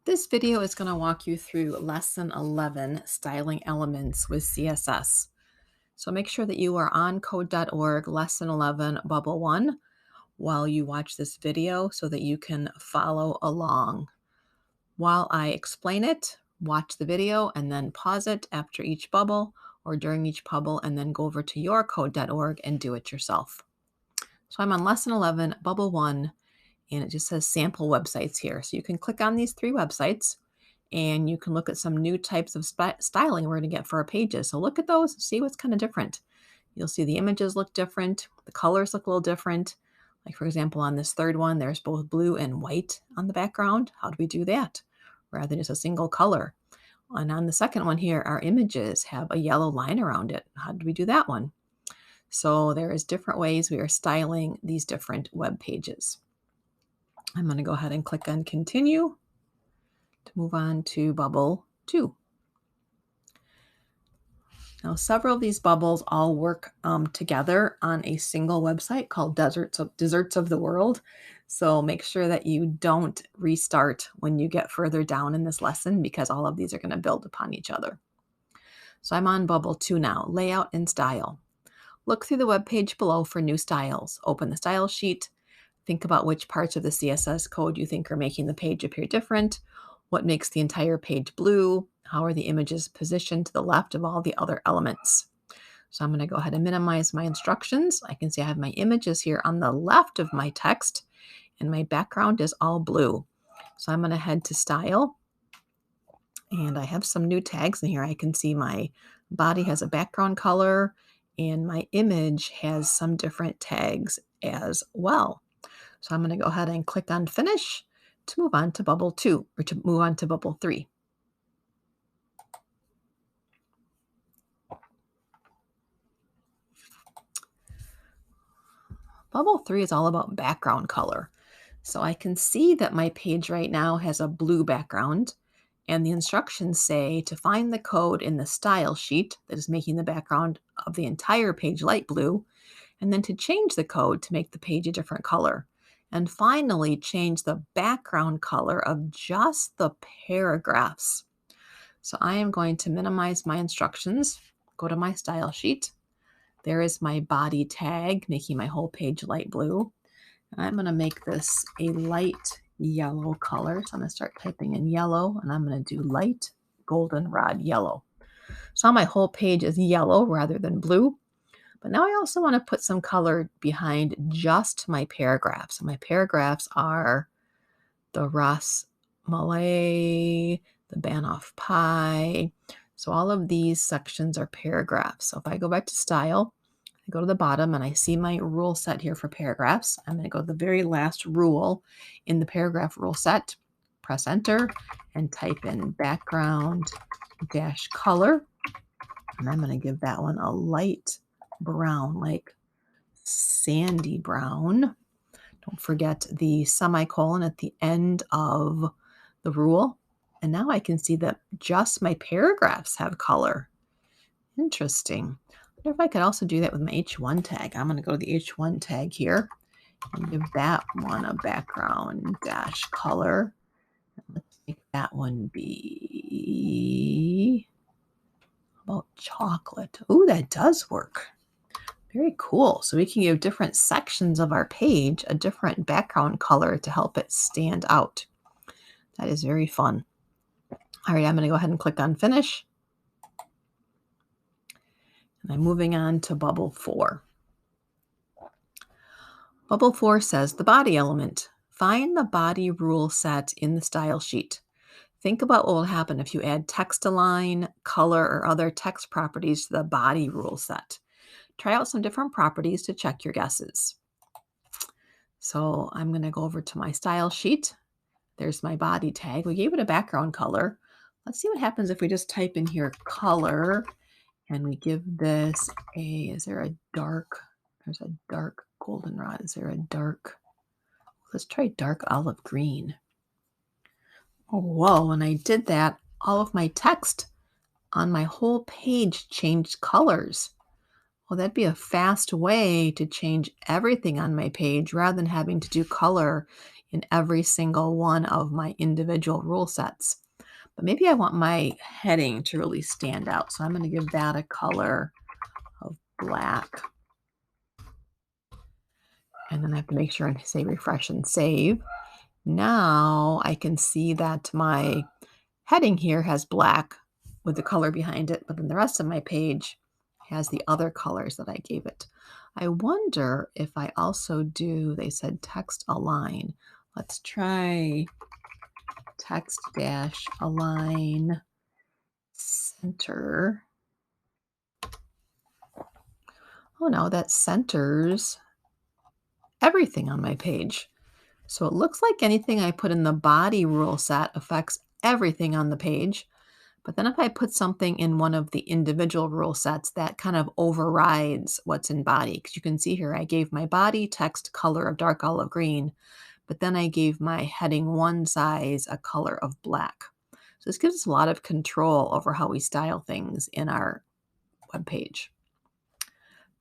This video is going to walk you through Lesson 11, Styling Elements with CSS. So make sure that you are on code.org, Lesson 11, Bubble 1, while you watch this video so that you can follow along. While I explain it, watch the video and then pause it after each bubble or during each bubble and then go over to your code.org and do it yourself. So I'm on Lesson 11, Bubble 1, and it just says sample websites here. So you can click on these 3 websites and you can look at some new types of styling we're going to get for our pages. So look at those, see what's kind of different. You'll see the images look different. The colors look a little different. Like for example, on this third one, there's both blue and white on the background. How do we do that? Rather than just a single color. And on the second one here, our images have a yellow line around it. How did we do that one? So there is different ways we are styling these different web pages. I'm going to go ahead and click on continue to move on to bubble 2. Now, several of these bubbles all work together on a single website called Deserts of the World. So make sure that you don't restart when you get further down in this lesson because all of these are going to build upon each other. So I'm on bubble 2 now, layout and style. Look through the web page below for new styles. Open the style sheet. Think about which parts of the CSS code you think are making the page appear different. What makes the entire page blue? How are the images positioned to the left of all the other elements? So I'm going to go ahead and minimize my instructions. I can see I have my images here on the left of my text, and my background is all blue. So I'm going to head to Style, and I have some new tags in here. I can see my body has a background color, and my image has some different tags as well. So I'm going to go ahead and click on Finish to move on to bubble 2 or to move on to bubble 3. Bubble 3 is all about background color. So I can see that my page right now has a blue background, and the instructions say to find the code in the style sheet that is making the background of the entire page light blue, and then to change the code to make the page a different color. And finally, change the background color of just the paragraphs. So I am going to minimize my instructions, go to my style sheet. There is my body tag, making my whole page light blue. And I'm going to make this a light yellow color. So I'm going to start typing in yellow, and I'm going to do light goldenrod yellow. So my whole page is yellow rather than blue. But now I also want to put some color behind just my paragraphs. So my paragraphs are the Ras Malay, the Banoff pie. So all of these sections are paragraphs. So if I go back to style, I go to the bottom and I see my rule set here for paragraphs. I'm going to go to the very last rule in the paragraph rule set, press enter, and type in background dash color. And I'm going to give that one a light brown, like sandy brown. Don't forget the semicolon at the end of the rule. And now I can see that just my paragraphs have color. Interesting. I wonder if I could also do that with my H1 tag. I'm going to go to the H1 tag here and give that one a background dash color. Let's make that one be about chocolate. Oh, that does work. Very cool. So we can give different sections of our page a different background color to help it stand out. That is very fun. All right, I'm going to go ahead and click on Finish. And I'm moving on to bubble 4. Bubble 4 says the body element. Find the body rule set in the style sheet. Think about what will happen if you add text align, color, or other text properties to the body rule set. Try out some different properties to check your guesses. So I'm going to go over to my style sheet. There's my body tag. We gave it a background color. Let's see what happens if we just type in here color and we give this there's a dark goldenrod. Is there a dark? Let's try dark olive green. Oh, whoa, when I did that, all of my text on my whole page changed colors. Well, that'd be a fast way to change everything on my page rather than having to do color in every single one of my individual rule sets. But maybe I want my heading to really stand out. So I'm going to give that a color of black. And then I have to make sure and say refresh and save. Now I can see that my heading here has black with the color behind it, but then the rest of my page has the other colors that I gave it. I wonder if I also do, they said text align. Let's try text dash align center. Oh no, that centers everything on my page. So it looks like anything I put in the body rule set affects everything on the page. But then if I put something in one of the individual rule sets, that kind of overrides what's in body. Because you can see here, I gave my body text color of dark olive green, but then I gave my heading 1 size a color of black. So this gives us a lot of control over how we style things in our web page.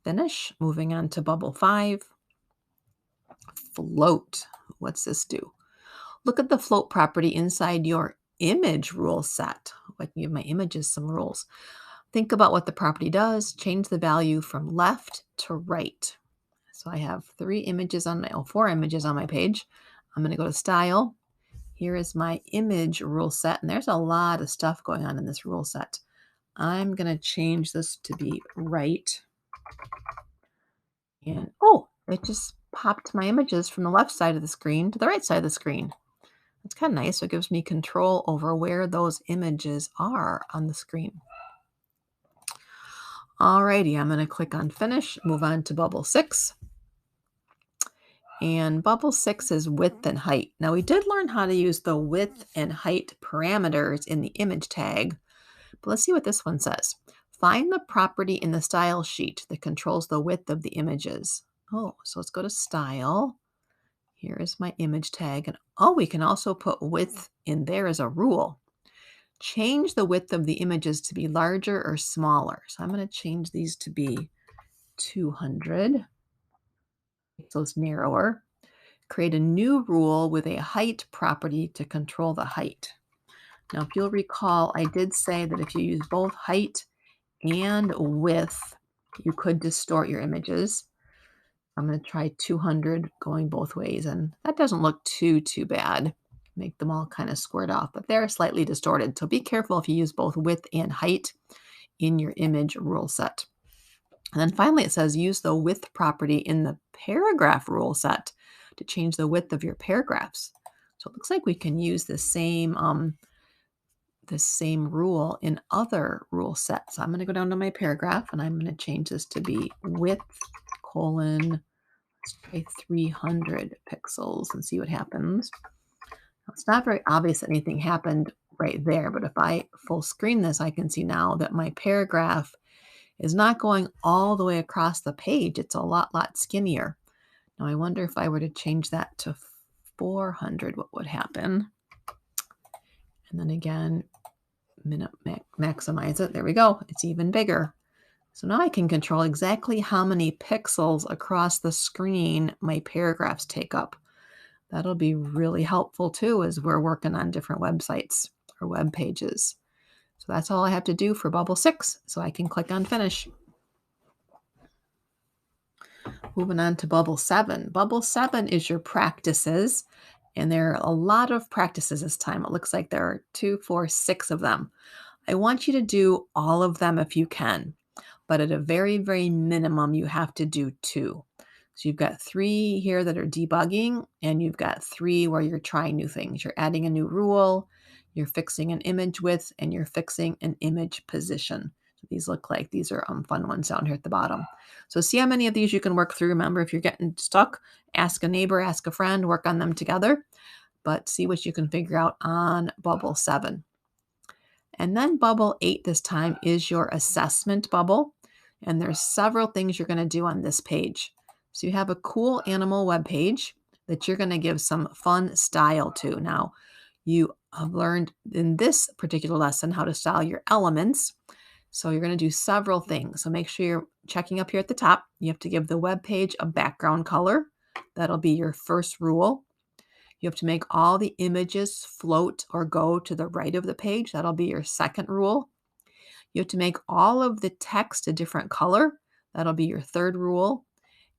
Finish, moving on to bubble 5. Float. What's this do? Look at the float property inside your image rule set. I can give my images some rules. Think about what the property does. Change the value from left to right. So I have 4 images on my page. I'm going to go to Style. Here is my image rule set, and there's a lot of stuff going on in this rule set. I'm going to change this to be right. And oh, it just popped my images from the left side of the screen to the right side of the screen. It's kind of nice. So it gives me control over where those images are on the screen. Alrighty, I'm going to click on Finish, move on to Bubble 6. And Bubble 6 is width and height. Now we did learn how to use the width and height parameters in the image tag, but let's see what this one says. Find the property in the style sheet that controls the width of the images. Oh, so let's go to Style. Here is my image tag. And oh, we can also put width in there as a rule. Change the width of the images to be larger or smaller. So I'm going to change these to be 200. So it's narrower. Create a new rule with a height property to control the height. Now, if you'll recall, I did say that if you use both height and width, you could distort your images. I'm going to try 200 going both ways, and that doesn't look too bad. Make them all kind of squared off, but they're slightly distorted. So be careful if you use both width and height in your image rule set. And then finally, it says use the width property in the paragraph rule set to change the width of your paragraphs. So it looks like we can use the same rule in other rule sets. So I'm going to go down to my paragraph, and I'm going to change this to be width colon, let's try 300 pixels and see what happens. Now, it's not very obvious that anything happened right there, but if I full screen this, I can see now that my paragraph is not going all the way across the page. It's a lot skinnier. Now I wonder if I were to change that to 400, what would happen? And then again, maximize it. There we go. It's even bigger. So now I can control exactly how many pixels across the screen my paragraphs take up. That'll be really helpful too as we're working on different websites or web pages. So that's all I have to do for Bubble 6. So I can click on Finish. Moving on to Bubble 7. Bubble 7 is your practices, and there are a lot of practices this time. It looks like there are 2, 4, 6 of them. I want you to do all of them if you can, but at a very minimum, you have to do 2. So you've got 3 here that are debugging, and you've got 3 where you're trying new things. You're adding a new rule, you're fixing an image width, and you're fixing an image position. So these look like these are fun ones down here at the bottom. So see how many of these you can work through. Remember, if you're getting stuck, ask a neighbor, ask a friend, work on them together, but see what you can figure out on Bubble 7. And then Bubble 8 this time is your assessment bubble. And there's several things you're going to do on this page. So you have a cool animal web page that you're going to give some fun style to. Now, you have learned in this particular lesson how to style your elements. So you're going to do several things. So make sure you're checking up here at the top. You have to give the web page a background color. That'll be your first rule. You have to make all the images float or go to the right of the page. That'll be your second rule. You have to make all of the text a different color. That'll be your third rule.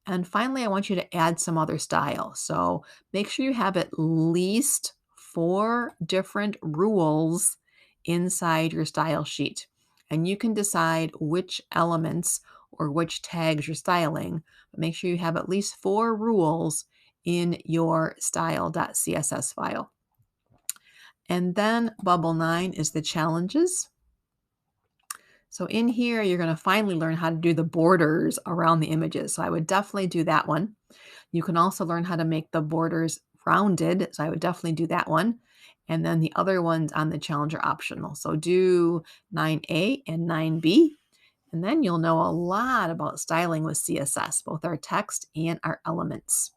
And finally, I want you to add some other style. So make sure you have at least 4 different rules inside your style sheet. And you can decide which elements or which tags you're styling, but make sure you have at least 4 rules in your style.css file. And then bubble 9 is the challenges. So in here, you're going to finally learn how to do the borders around the images. So I would definitely do that one. You can also learn how to make the borders rounded. So I would definitely do that one. And then the other ones on the challenge are optional. So do 9A and 9B. And then you'll know a lot about styling with CSS, both our text and our elements.